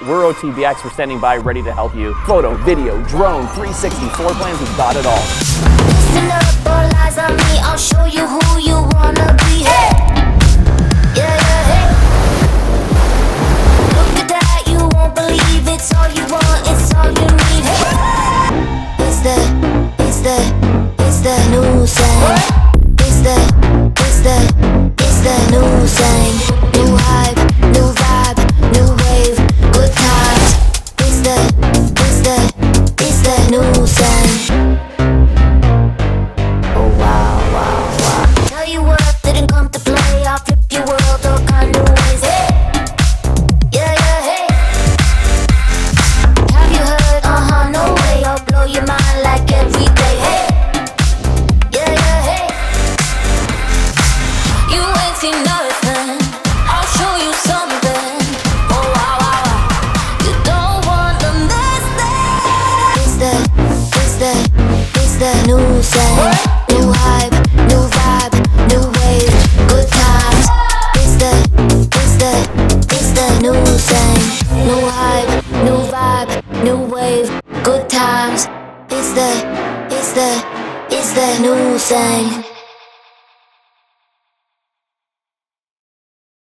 we're OTBx. We're standing by ready to help you. Photo, video, drone, 360, floor plans, we've got it all. Listen up, all eyes on me, I'll show you who you wanna be. Hey! Yeah, yeah, hey! Look at that, you won't believe it's all you want, it's all you need. Hey! It's the new sound. It's the new sound. New hype, new vibe, new wave, good times. It's the new sound. Oh wow, wow, wow. Tell you what, didn't come to play. I'll flip your world all kind of ways. Hey, yeah, yeah, hey. Have you heard? No way. I'll blow your mind like every day. Hey, yeah, yeah, hey. You ain't seen nothing. I'll show you something. Oh wow, wow, wow. You don't wanna miss that. It's the new sound. New hype, new vibe, new wave, good times. It's the new sound. New hype, new vibe, new wave, good times. It's the new sound.